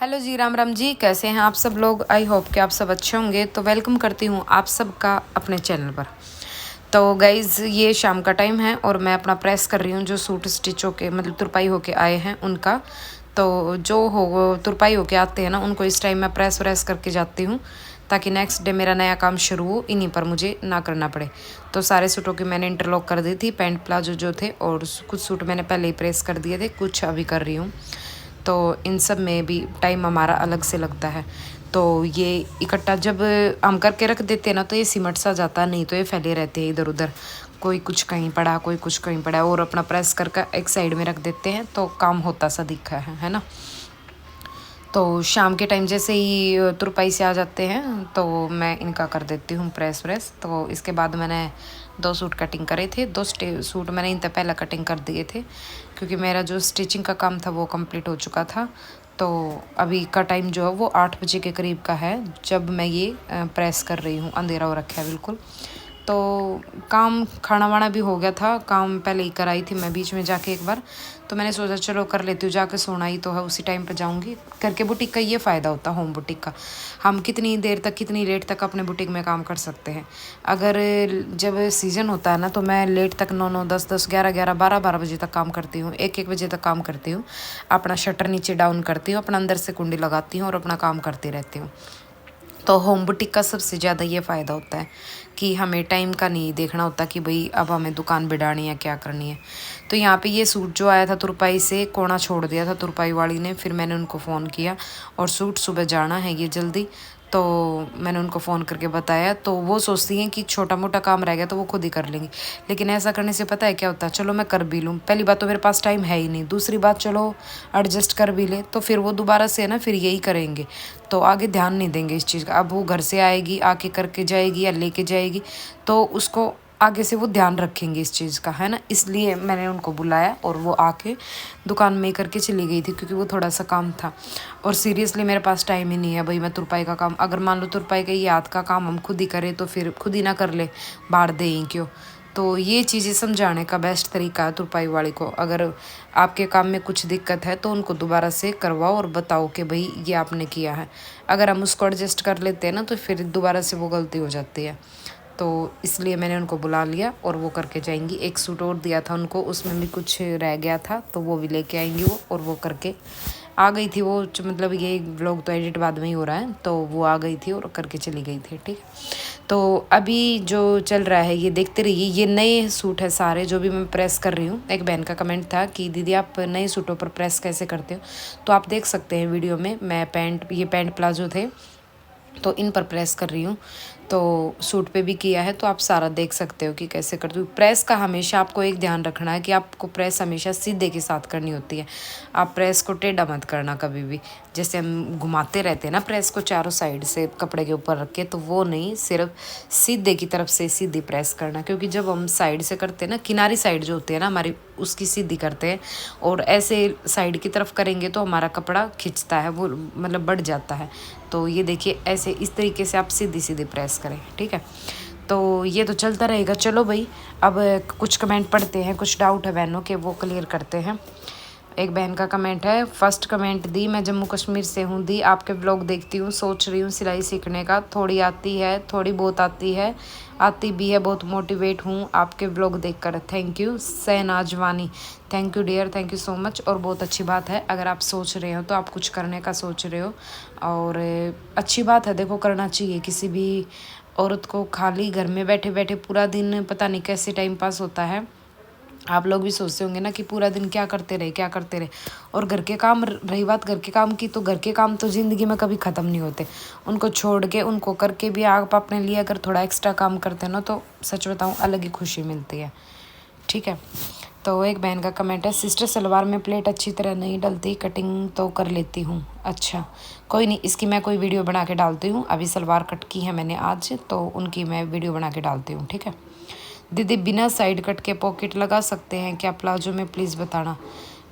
Hello जी, राम राम जी। कैसे हैं आप सब लोग? आई होप कि आप सब अच्छे होंगे। तो वेलकम करती हूँ आप सबका अपने चैनल पर। तो गाइज़, ये शाम का टाइम है और मैं अपना प्रेस कर रही हूँ जो सूट स्टिच होके मतलब तुरपाई होके आए हैं उनका। तो जो हो तुरपाई होके आते हैं ना, उनको इस टाइम मैं प्रेस व्रेस करके जाती हूँ ताकि नेक्स्ट डे मेरा नया काम शुरू हो, इन्हीं पर मुझे ना करना पड़े। तो सारे सूटों की मैंने इंटरलॉक कर दी थी, पैंट प्लाजो जो थे, और कुछ सूट मैंने पहले ही प्रेस कर दिए थे, कुछ अभी कर रही हूँ। तो इन सब में भी टाइम हमारा अलग से लगता है। तो ये इकट्ठा जब हम करके रख देते हैं ना, तो ये सिमट सा जाता, नहीं तो ये फैले रहते हैं इधर उधर, कोई कुछ कहीं पड़ा, कोई कुछ कहीं पड़ा, और अपना प्रेस करके एक साइड में रख देते हैं तो काम होता सा दिखा है ना। तो शाम के टाइम जैसे ही तुरपाई से आ जाते हैं तो मैं इनका कर देती हूँ प्रेस व्रेस। तो इसके बाद मैंने 2 सूट कटिंग करे थे, 2 सूट मैंने इन पहले कटिंग कर दिए थे क्योंकि मेरा जो स्टिचिंग का काम था वो कंप्लीट हो चुका था। तो अभी का टाइम जो है वो 8 बजे के करीब का है जब मैं ये प्रेस कर रही हूँ। अंधेरा हो रखा है बिल्कुल। तो काम खाना वाना भी हो गया था, काम पहले ही कराई थी मैं बीच में जाके एक बार। तो मैंने सोचा चलो कर लेती हूँ, जाके सोना ही तो है, उसी टाइम पे जाऊँगी। घर के बुटीक का ये फ़ायदा होता है, होम बुटीक का। हम कितनी देर तक, कितनी लेट तक अपने बुटीक में काम कर सकते हैं। अगर जब सीज़न होता है ना, तो मैं लेट तक 9 9 10 10 11 11 12 12 बजे तक काम करती हूँ, 1 1 बजे तक काम करती हूँ। अपना शटर नीचे डाउन करती हूँ, अपना अंदर से कुंडी लगाती हूँ और अपना काम करती रहती हूँ। तो होम बुटीक का सबसे ज़्यादा ये फ़ायदा होता है कि हमें टाइम का नहीं देखना होता कि भाई अब हमें दुकान बिठानी है, क्या करनी है। तो यहाँ पे ये सूट जो आया था तुरपाई से, कोना छोड़ दिया था तुरपाई वाली ने। फिर मैंने उनको फ़ोन किया और सूट सुबह जाना है ये जल्दी, तो मैंने उनको फ़ोन करके बताया। तो वो सोचती हैं कि छोटा मोटा काम रह गया तो वो खुद ही कर लेंगी, लेकिन ऐसा करने से पता है क्या होता है, चलो मैं कर भी लूँ, पहली बात तो मेरे पास टाइम है ही नहीं, दूसरी बात चलो एडजस्ट कर भी ले तो फिर वो दोबारा से है ना फिर यही करेंगे, तो आगे ध्यान नहीं देंगे इस चीज़ का। अब वो घर से आएगी, आके करके जाएगी या लेके जाएगी, तो उसको आगे से वो ध्यान रखेंगे इस चीज़ का, है ना। इसलिए मैंने उनको बुलाया और वो आके दुकान में ही करके चली गई थी क्योंकि वो थोड़ा सा काम था। और सीरियसली मेरे पास टाइम ही नहीं है भाई, मैं तुरपाई का काम, अगर मान लो तुरपाई का ये हाथ का काम हम खुद ही करें तो फिर खुद ही ना कर ले, बाहर दे ही क्यों। तो ये चीज़ें समझाने का बेस्ट तरीका है तुरपाई वाली को। अगर आपके काम में कुछ दिक्कत है तो उनको दोबारा से करवाओ और बताओ कि भाई ये आपने किया है। अगर हम उसको एडजस्ट कर लेते हैं ना तो फिर दोबारा से वो गलती हो जाती है। तो इसलिए मैंने उनको बुला लिया और वो करके जाएंगी। एक सूट और दिया था उनको, उसमें भी कुछ रह गया था तो वो भी लेके आएंगी वो, और वो करके आ गई थी वो। मतलब ये व्लॉग तो एडिट बाद में ही हो रहा है, तो वो आ गई थी और करके चली गई थी, ठीक है। तो अभी जो चल रहा है ये देखते रहिए। ये नए सूट है सारे जो भी मैं प्रेस कर रही हूँ। एक बहन का कमेंट था कि दीदी आप नए सूटों पर प्रेस कैसे करते हो, तो आप देख सकते हैं वीडियो में। मैं ये पैंट प्लाजो थे तो इन पर प्रेस कर रही हूँ, तो सूट पे भी किया है, तो आप सारा देख सकते हो कि कैसे करती हूँ। प्रेस का हमेशा आपको एक ध्यान रखना है कि आपको प्रेस हमेशा सीधे के साथ करनी होती है। आप प्रेस को टेढ़ा मत करना कभी भी। जैसे हम घुमाते रहते हैं ना प्रेस को चारों साइड से कपड़े के ऊपर रख के, तो वो नहीं, सिर्फ सीधे की तरफ से सीधी प्रेस करना। क्योंकि जब हम साइड से करते हैं ना, किनारी साइड जो होती है ना हमारी, उसकी सीधी करते हैं, और ऐसे साइड की तरफ करेंगे तो हमारा कपड़ा खिंचता है, वो मतलब बढ़ जाता है। तो ये देखिए ऐसे इस तरीके से आप सीधी सीधी प्रेस करें, ठीक है। तो ये तो चलता रहेगा। चलो भाई, अब कुछ कमेंट पढ़ते हैं, कुछ डाउट है बहनों के, वो क्लियर करते हैं। एक बहन का कमेंट है, फर्स्ट कमेंट दी, मैं जम्मू कश्मीर से हूँ दी, आपके ब्लॉग देखती हूँ, सोच रही हूँ सिलाई सीखने का, थोड़ी आती है, थोड़ी बहुत आती है, आती भी है, बहुत मोटिवेट हूँ आपके ब्लॉग देखकर, thank you. Sahnaz Wani, thank you dear, thank you so much. और बहुत अच्छी बात है, अगर आप सोच रहे हो तो आप कुछ करने का सोच रहे हो, और अच्छी बात है, देखो करना चाहिए। किसी भी औरत को खाली घर में बैठे बैठे पूरा दिन पता नहीं कैसे टाइम पास होता है। आप लोग भी सोचते होंगे ना कि पूरा दिन क्या करते रहे, क्या करते रहे। और घर के काम, रही बात घर के काम की, तो घर के काम तो ज़िंदगी में कभी ख़त्म नहीं होते। उनको छोड़ के, उनको करके भी आप अपने लिए अगर थोड़ा एक्स्ट्रा काम करते हैं ना, तो सच बताऊँ अलग ही खुशी मिलती है, ठीक है। तो एक बहन का कमेंट है, सिस्टर सलवार में प्लेट अच्छी तरह नहीं डलती, कटिंग तो कर लेती हूँ। अच्छा कोई नहीं, इसकी मैं कोई वीडियो बना के डालती हूँ। अभी सलवार कट की है मैंने आज, तो उनकी मैं वीडियो बना के डालती हूँ, ठीक है। दीदी बिना साइड कट के पॉकेट लगा सकते हैं क्या प्लाजो में, प्लीज़ बताना।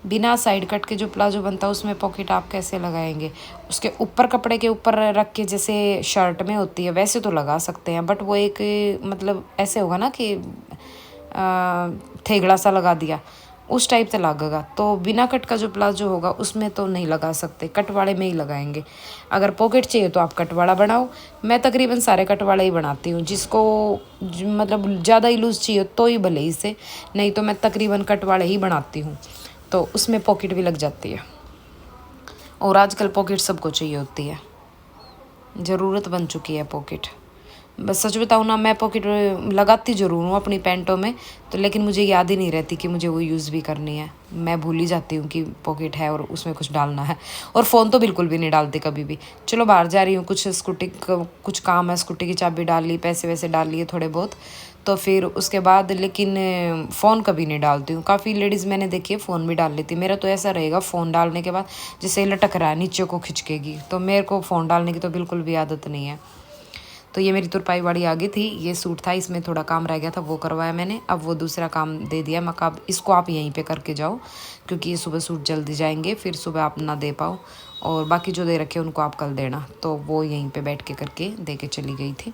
बिना साइड कट के जो प्लाजो बनता है उसमें पॉकेट आप कैसे लगाएंगे? उसके ऊपर, कपड़े के ऊपर रख के, जैसे शर्ट में होती है वैसे तो लगा सकते हैं, बट वो एक मतलब ऐसे होगा ना कि थेगड़ा सा लगा दिया, उस टाइप से लगेगा। तो बिना कट का जो प्लाजो होगा उसमें तो नहीं लगा सकते, कट वाले में ही लगाएंगे। अगर पॉकेट चाहिए तो आप कट वाला बनाओ। मैं तकरीबन सारे कट वाला ही बनाती हूँ, जिसको मतलब ज़्यादा ही लूज़ चाहिए तो ही भले ही से, नहीं तो मैं तकरीबन कट वाले ही बनाती हूँ। तो उसमें पॉकेट भी लग जाती है, और आजकल पॉकेट सबको चाहिए होती है, ज़रूरत बन चुकी है पॉकेट। बस सच बताऊँ ना, मैं पॉकेट लगाती ज़रूर हूँ अपनी पैंटों में, तो लेकिन मुझे याद ही नहीं रहती कि मुझे वो यूज़ भी करनी है। मैं भूल ही जाती हूँ कि पॉकेट है और उसमें कुछ डालना है। और फ़ोन तो बिल्कुल भी नहीं डालती कभी भी। चलो बाहर जा रही हूँ, कुछ स्कूटी कुछ काम है, स्कूटी की चाबी डाल ली, पैसे वैसे डाल लिए थोड़े बहुत, तो फिर उसके बाद लेकिन फ़ोन कभी नहीं डालती हूँ। काफ़ी लेडीज़ मैंने देखी है फ़ोन भी डाल लेती। मेरा तो ऐसा रहेगा, फ़ोन डालने के बाद जैसे लटक रहा है नीचे को खिंचकेगी, तो मेरे को फ़ोन डालने की तो बिल्कुल भी आदत नहीं है। तो ये मेरी तुरपाई वाड़ी आ गई थी, ये सूट था, इसमें थोड़ा काम रह गया था, वो करवाया मैंने। अब वो दूसरा काम दे दिया, मैं कहा इसको आप यहीं पे करके जाओ, क्योंकि ये सुबह सूट जल्दी जाएंगे, फिर सुबह आप ना दे पाओ, और बाकी जो दे रखे उनको आप कल देना। तो वो यहीं पे बैठ के करके दे के चली गई थी।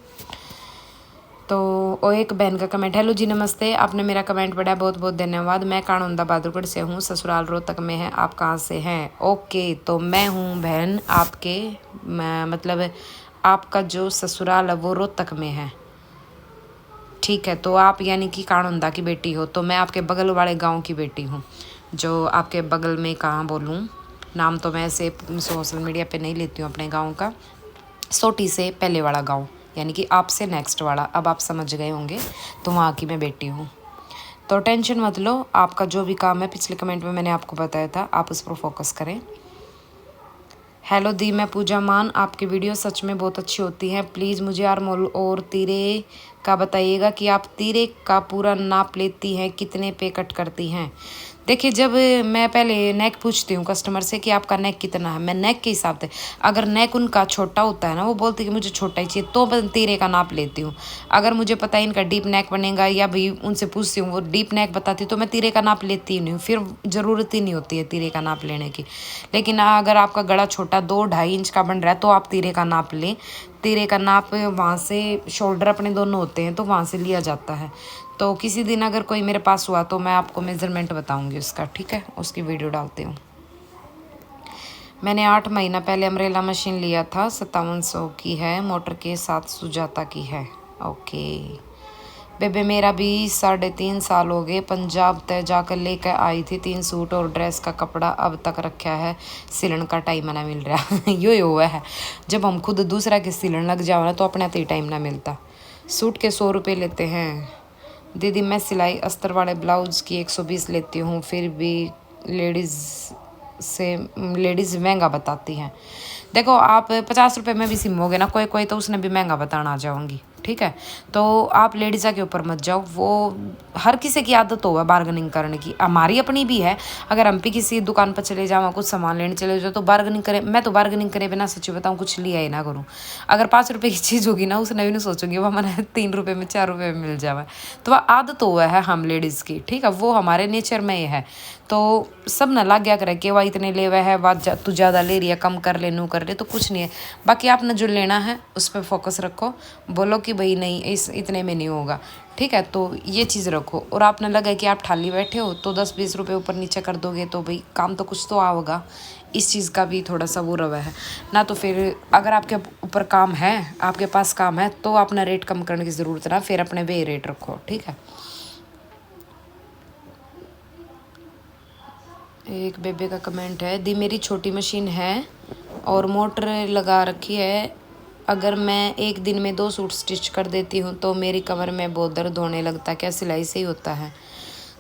तो और एक बहन का कमेंट, हेलो जी नमस्ते, आपने मेरा कमेंट पढ़ा, बहुत बहुत धन्यवाद। मैं कानोंदा बहादुरगढ़ से हूँ, ससुराल रोहतक में है। आप कहाँ से हैं? ओके, तो मैं हूँ बहन आपके, मतलब आपका जो ससुराल है वो रोहतक में है, ठीक है। तो आप यानी कि कानोंदा की बेटी हो, तो मैं आपके बगल वाले गांव की बेटी हूँ, जो आपके बगल में, कहाँ बोलूँ नाम, तो मैं ऐसे सोशल मीडिया पे नहीं लेती हूँ अपने गांव का। सोटी से पहले वाला गांव, यानी कि आपसे नेक्स्ट वाला, अब आप समझ गए होंगे, तो वहाँ की मैं बेटी हूँ। तो टेंशन मत लो, आपका जो भी काम है, पिछले कमेंट में मैंने आपको बताया था, आप उस पर फोकस करें। हेलो दी, मैं पूजा मान, आपकी वीडियो सच में बहुत अच्छी होती हैं। प्लीज़ मुझे आर्मोल और तीरे का बताइएगा कि आप तीरे का पूरा नाप लेती हैं, कितने पे कट करती हैं। देखिए, जब मैं पहले नेक पूछती हूँ कस्टमर से कि आपका नेक कितना है, मैं नेक के हिसाब से, अगर नेक उनका छोटा होता है ना, वो बोलती है कि मुझे छोटा ही चाहिए, तो मैं तीरे का नाप लेती हूँ। अगर मुझे पता है इनका डीप नेक बनेगा, या भी उनसे पूछती हूँ वो डीप नेक बताती, तो मैं तीरे का नाप लेती ही नहीं हूँ, फिर ज़रूरत ही नहीं होती है तीरे का नाप लेने की। लेकिन अगर आपका गला छोटा 2-2.5 इंच का बन रहा है, तो आप तीरे का नाप लें। तीरे का नाप वहाँ से, शोल्डर अपने दोनों होते हैं, तो वहाँ से लिया जाता है। तो किसी दिन अगर कोई मेरे पास हुआ तो मैं आपको मेज़रमेंट बताऊंगी उसका, ठीक है, उसकी वीडियो डालती हूँ। मैंने 8 महीना पहले अम्ब्रेला मशीन लिया था, 5700 की है, मोटर के साथ सुजाता की है। ओके बेबे, मेरा भी 3.5 साल हो गए, पंजाब तय जाकर लेकर आई थी 3 सूट और ड्रेस का कपड़ा अब तक रखा है, सिलन का टाइम ना मिल रहा। यो हुआ है, जब हम खुद दूसरा के सिलन लग जाओ ना, तो अपने तो ही टाइम ना मिलता। सूट के 100 रुपये लेते हैं दीदी, मैं सिलाई अस्तर वाले ब्लाउज़ की 120 लेती हूँ, फिर भी लेडीज़ महंगा बताती हैं। देखो, आप 50 रुपये में भी सिमोगे ना, कोई कोई तो उसने भी महंगा बताना आ जाऊँगी, ठीक है। तो आप लेडीज़ा के ऊपर मत जाओ, वो हर किसी की आदत हो है बार्गनिंग करने की, हमारी अपनी भी है। अगर हम भी किसी दुकान पर चले जाओ, कुछ सामान लेने चले जाओ, तो बार्गनिंग करें। मैं तो बार्गनिंग करे बिना सच्ची बताऊँ कुछ लिया ही ना करूँ। अगर 5 रुपये की चीज़ होगी ना, उसने भी नहीं सोचूंगी वो हमारे 3 रुपये में 4 रुपये में मिल जाए, तो वह आदत हुआ है हम लेडीज़ की, ठीक है, वो हमारे नेचर में ही है। तो सब ना लग गया करे कि वह इतने ले हुआ है, तू ज़्यादा ले रही है, कम कर ले, नू कर ले, तो कुछ नहीं है। बाकी आपने जो लेना है उस पर फोकस रखो, बोलो कि भाई नहीं, इस इतने में नहीं होगा, ठीक है। तो ये चीज़ रखो, और आपने लगा कि आप ठाली बैठे हो, तो 10-20 रुपये ऊपर नीचे कर दोगे तो भाई काम तो कुछ तो आओगा। इस चीज़ का भी थोड़ा सा वो रवा है ना। तो फिर अगर आपके ऊपर काम है, आपके पास काम है, तो अपना रेट कम करने की ज़रूरत ना, फिर अपने वे रेट रखो, ठीक है। एक बेबे का कमेंट है, दी मेरी छोटी मशीन है और मोटर लगा रखी है, अगर मैं एक दिन में 2 सूट स्टिच कर देती हूँ तो मेरी कमर में बहुत दर्द होने लगता है, क्या सिलाई से ही होता है?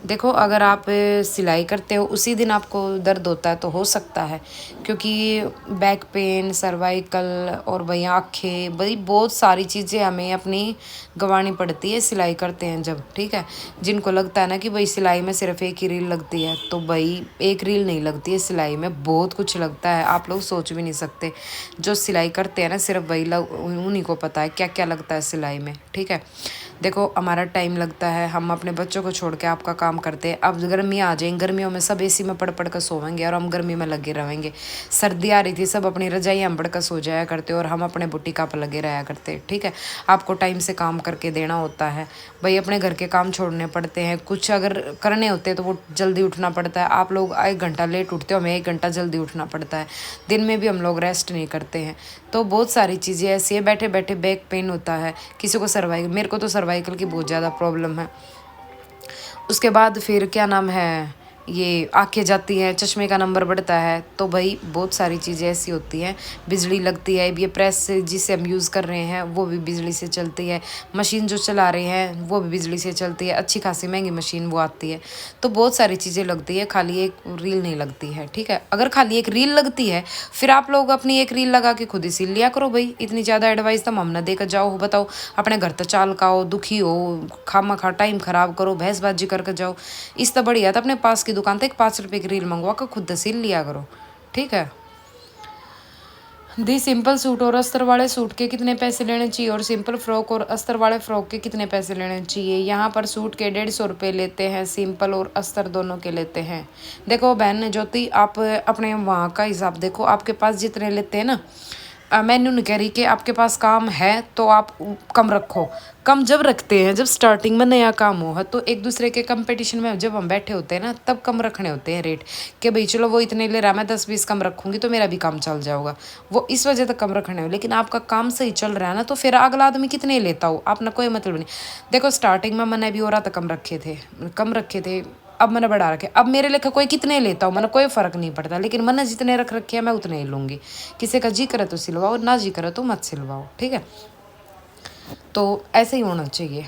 देखो, अगर आप सिलाई करते हो उसी दिन आपको दर्द होता है तो हो सकता है, क्योंकि बैक पेन, सर्वाइकल और भाई आँखें, भाई बहुत सारी चीज़ें हमें अपनी गंवानी पड़ती है सिलाई करते हैं जब, ठीक है। जिनको लगता है ना कि भाई सिलाई में सिर्फ एक ही रील लगती है, तो भाई एक रील नहीं लगती है, सिलाई में बहुत कुछ लगता है, आप लोग सोच भी नहीं सकते। जो सिलाई करते हैं ना, सिर्फ वही उन्हीं को पता है क्या क्या लगता है सिलाई में, ठीक है। देखो, हमारा टाइम लगता है, हम अपने बच्चों को छोड़ के आपका काम काम करते हैं। अब गर्मियाँ आ जाएंगी, गर्मियों में सब एसी में पड़ पड़ कर सोएंगे और हम गर्मी में लगे रहेंगे। सर्दी आ रही थी, सब अपनी रजाई हम बढ़कर सो जाया करते और हम अपने बुटीका पर लगे रहा करते। ठीक है, आपको टाइम से काम करके देना होता है भाई, अपने घर के काम छोड़ने पड़ते हैं, कुछ अगर करने होते हैं तो वो जल्दी उठना पड़ता है। आप लोग 1 घंटा लेट उठते हो, हमें 1 घंटा जल्दी उठना पड़ता है। दिन में भी हम लोग रेस्ट नहीं करते हैं। तो बहुत सारी चीज़ें ऐसी है, बैठे बैठे बैक पेन होता है, किसी को सर्वाइकल, मेरे को तो सर्वाइकल की बहुत ज़्यादा प्रॉब्लम है। उसके बाद फिर क्या नाम है, ये आँखें जाती हैं, चश्मे का नंबर बढ़ता है। तो भाई बहुत सारी चीज़ें ऐसी होती हैं, बिजली लगती है। ये प्रेस जिसे हम यूज़ कर रहे हैं वो भी बिजली से चलती है, मशीन जो चला रहे हैं वो भी बिजली से चलती है, अच्छी खासी महंगी मशीन वो आती है। तो बहुत सारी चीज़ें लगती है, खाली एक रील नहीं लगती है। ठीक है, अगर खाली एक रील लगती है फिर आप लोग अपनी एक रील लगा के खुद ही सिल लिया करो भाई। इतनी ज़्यादा एडवाइस तो हम ना देकर जाओ, बताओ अपने घर तो चाल का हो, दुखी हो, खामा खा टाइम खराब करो, भैंसबाजी करके जाओ। इस तो बढ़िया तो अपने पास की दुकान तक एक 5 रुपए की रील मंगवा कर खुद सिल लिया करो। ठीक है, दी सिंपल सूट और अस्तर वाले सूट के कितने पैसे लेने चाहिए और सिंपल फ्रॉक और अस्तर वाले फ्रॉक के कितने पैसे लेने चाहिए? यहाँ पर सूट के 150 रुपये लेते हैं, सिंपल और अस्तर दोनों के लेते हैं। देखो बहन ज्योति, आप अपने वहाँ का हिसाब देखो, आपके पास जितने लेते हैं ना, मैंने नहीं कह रही कि आपके पास काम है तो आप कम रखो। कम जब रखते हैं जब स्टार्टिंग में नया काम हो, तो एक दूसरे के कंपटीशन में जब हम बैठे होते हैं ना, तब कम रखने होते हैं रेट, कि भाई चलो वो इतने ले रहा, मैं 10-20 कम रखूंगी तो मेरा भी काम चल जाएगा। वो इस वजह से कम रखने हो। लेकिन आपका काम सही चल रहा है ना, तो फिर अगला आदमी कितने लेता हो, आपने कोई मतलब नहीं। देखो स्टार्टिंग में मैंने भी हो रहा था, कम रखे थे, अब मैंने बढ़ा रखे। अब मेरे लेखा कोई कितने लेता हो, मैंने कोई फ़र्क नहीं पड़ता, लेकिन मैंने जितने रख रखे हैं मैं उतने ही लूँगी। किसी का जी करे तो सिलवाओ, ना जी करे तो मत सिलवाओ। ठीक है, तो ऐसे ही होना चाहिए।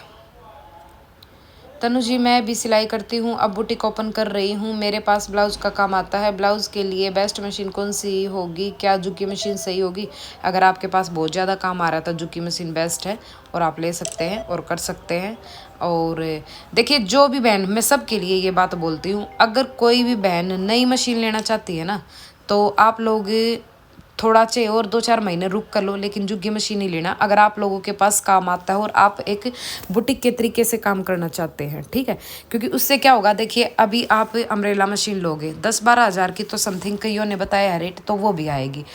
तनु जी, मैं भी सिलाई करती हूँ, अब बुटीक ओपन कर रही हूँ, मेरे पास ब्लाउज का काम आता है। ब्लाउज़ के लिए बेस्ट मशीन कौन सी होगी? क्या जुकी मशीन सही होगी? अगर आपके पास बहुत ज़्यादा काम आ रहा था, जुकी मशीन बेस्ट है और आप ले सकते हैं और कर सकते हैं। और देखिए, जो भी बहन, मैं सब के लिए ये बात बोलती हूँ, अगर कोई भी बहन नई मशीन लेना चाहती है ना, तो आप लोग थोड़ा चाहिए और 2-4 महीने रुक कर लो, लेकिन जुग्गी मशीन ही लेना अगर आप लोगों के पास काम आता है और आप एक बुटीक के तरीके से काम करना चाहते हैं। ठीक है, क्योंकि उससे क्या होगा, देखिए अभी आप अम्ब्रेला मशीन लोगे 10-12 हज़ार की, तो समथिंग कईयों ने बताया है रेट, तो वो भी आएगी।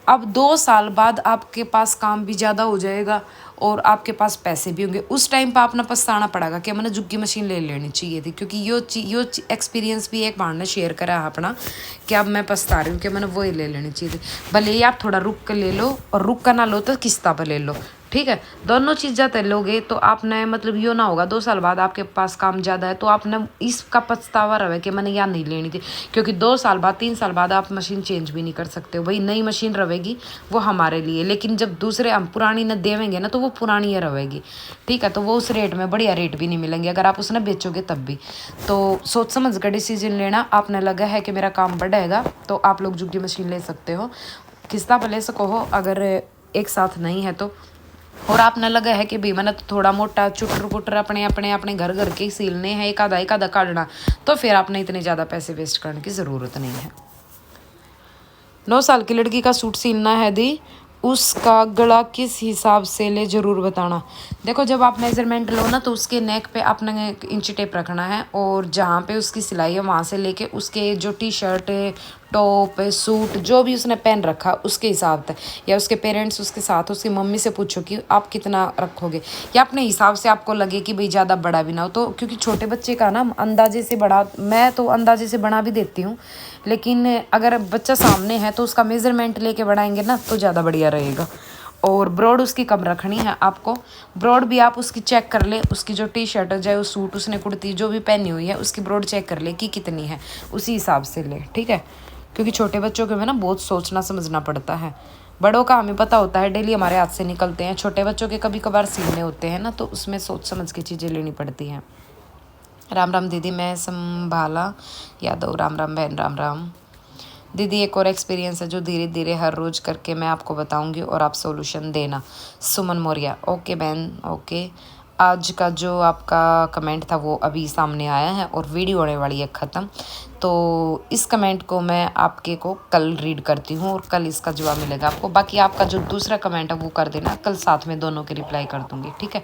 अब 2 साल बाद आपके पास काम भी ज़्यादा हो जाएगा और आपके पास पैसे भी होंगे। उस टाइम पर आपने पछताना पड़ेगा कि मैंने जुग्गी मशीन ले लेनी चाहिए थी, क्योंकि यो एक्सपीरियंस भी एक बार ने शेयर करा है अपना, कि अब मैं पछता रही हूँ कि मैंने वो ही ले लेनी चाहिए थी। भले ही आप थोड़ा रुक कर ले लो, और रुक कर ना लो तो किस्ता पर ले लो। ठीक है, दोनों चीज़ तय लोगे तो आपने मतलब यो ना होगा 2 साल बाद आपके पास काम ज़्यादा है तो आपने इसका पछतावा रहे कि मैंने यहाँ नहीं लेनी थी। क्योंकि 2 साल बाद 3 साल बाद आप मशीन चेंज भी नहीं कर सकते हो भाई, नई मशीन रहेगी वो हमारे लिए, लेकिन जब दूसरे हम पुरानी न देवेंगे ना, तो वो पुरानी ही रहेगी। ठीक है, तो वो उस रेट में बढ़िया रेट भी नहीं मिलेंगे अगर आप उसने बेचोगे तब भी। तो सोच समझ कर डिसीजन लेना। आपने लगा है कि मेरा काम बढ़ेगा तो आप लोग जुग्गी मशीन ले सकते हो, किस्ता पर ले सको हो अगर एक साथ नहीं है तो। और आपने लगा है कि भाई मैंने तो थोड़ा मोटा चुटर पुटर अपने अपने अपने घर के सीलने हैं, एक आधा काटना, तो फिर आपने इतने ज़्यादा पैसे वेस्ट करने की ज़रूरत नहीं है। 9 साल की लड़की का सूट सीलना है दी, उसका गला किस हिसाब से ले ज़रूर बताना। देखो जब आप मेज़रमेंट लो ना, तो उसके नेक पे आपने इंची टेप रखना है, और जहाँ पे उसकी सिलाई है वहाँ से लेके उसके जो टी शर्ट टॉप सूट जो भी उसने पहन रखा उसके हिसाब से, या उसके पेरेंट्स उसके साथ उसकी मम्मी से पूछो कि आप कितना रखोगे, या अपने हिसाब से आपको लगे कि भाई ज़्यादा बड़ा भी ना हो। तो क्योंकि छोटे बच्चे का ना अंदाजे से बड़ा, मैं तो अंदाजे से बना भी देती हूँ, लेकिन अगर बच्चा सामने है तो उसका मेज़रमेंट लेके बढ़ाएंगे ना तो ज़्यादा बढ़िया रहेगा। और ब्रॉड उसकी कम रखनी है आपको, ब्रॉड भी आप उसकी चेक कर ले, उसकी जो टी शर्ट है, जो सूट उसने कुर्ती जो भी पहनी हुई है उसकी ब्रॉड चेक कर ले कि कितनी है, उसी हिसाब से ले। ठीक है, क्योंकि छोटे बच्चों के में ना बहुत सोचना समझना पड़ता है, बड़ों का हमें पता होता है डेली हमारे हाथ से निकलते हैं, छोटे बच्चों के कभी कभार सीने होते हैं ना, तो उसमें सोच समझ के चीज़ें लेनी पड़ती हैं। राम राम दीदी, मैं संभाला यादव। राम राम बहन, राम राम दीदी। एक और एक्सपीरियंस है जो धीरे धीरे हर रोज़ करके मैं आपको बताऊंगी और आप सॉल्यूशन देना। सुमन मौर्य। ओके बहन, ओके। आज का जो आपका कमेंट था वो अभी सामने आया है और वीडियो होने वाली है ख़त्म। तो इस कमेंट को मैं आपके को कल रीड करती हूँ और कल इसका जवाब मिलेगा आपको। बाकी आपका जो दूसरा कमेंट है वो कर देना, कल साथ में दोनों के रिप्लाई कर दूँगी, ठीक है।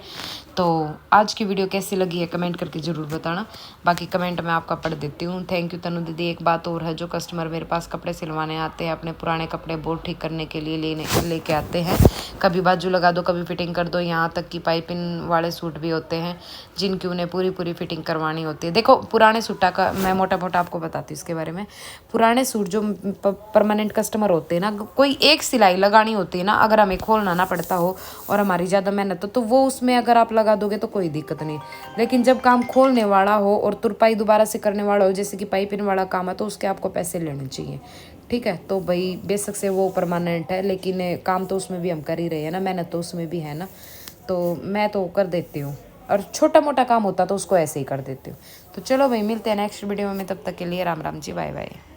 तो आज की वीडियो कैसी लगी है कमेंट करके ज़रूर बताना। बाकी कमेंट मैं आपका पढ़ देती हूँ। थैंक यू तनु दीदी। एक बात और है, जो कस्टमर मेरे पास कपड़े सिलवाने आते हैं, अपने पुराने कपड़े बोर्ड ठीक करने के लिए लेके आते हैं, कभी बाजू लगा दो, कभी फिटिंग कर दो, यहाँ तक कि पाइपिंग वाले सूट भी होते हैं जिनकी उन्हें पूरी फिटिंग करवानी होती है। देखो पुराने सूटा का मैं मोटा मोटा आपको बताती हूँ इसके बारे में। पुराने सूट जो परमानेंट कस्टमर होते हैं ना, कोई एक सिलाई लगानी होती है ना, अगर हमें खोलना ना पड़ता हो और हमारी ज़्यादा मेहनत हो तो वो उसमें अगर आप लगा दोगे तो कोई दिक्कत नहीं। लेकिन जब काम खोलने वाला हो और तुरपाई दोबारा से करने वाला हो, जैसे कि पाइपिंग वाला काम है, तो उसके आपको पैसे लेने चाहिए, ठीक है। तो भाई बेशक से वो परमानेंट है, लेकिन काम तो उसमें भी हम कर ही रहे हैं ना, मेहनत तो उसमें भी है ना। तो मैं तो कर देती हूँ, और छोटा मोटा काम होता तो उसको ऐसे ही कर देती हूँ। तो चलो भाई, मिलते हैं नेक्स्ट वीडियो में, तब तक के लिए राम राम जी, बाय बाय।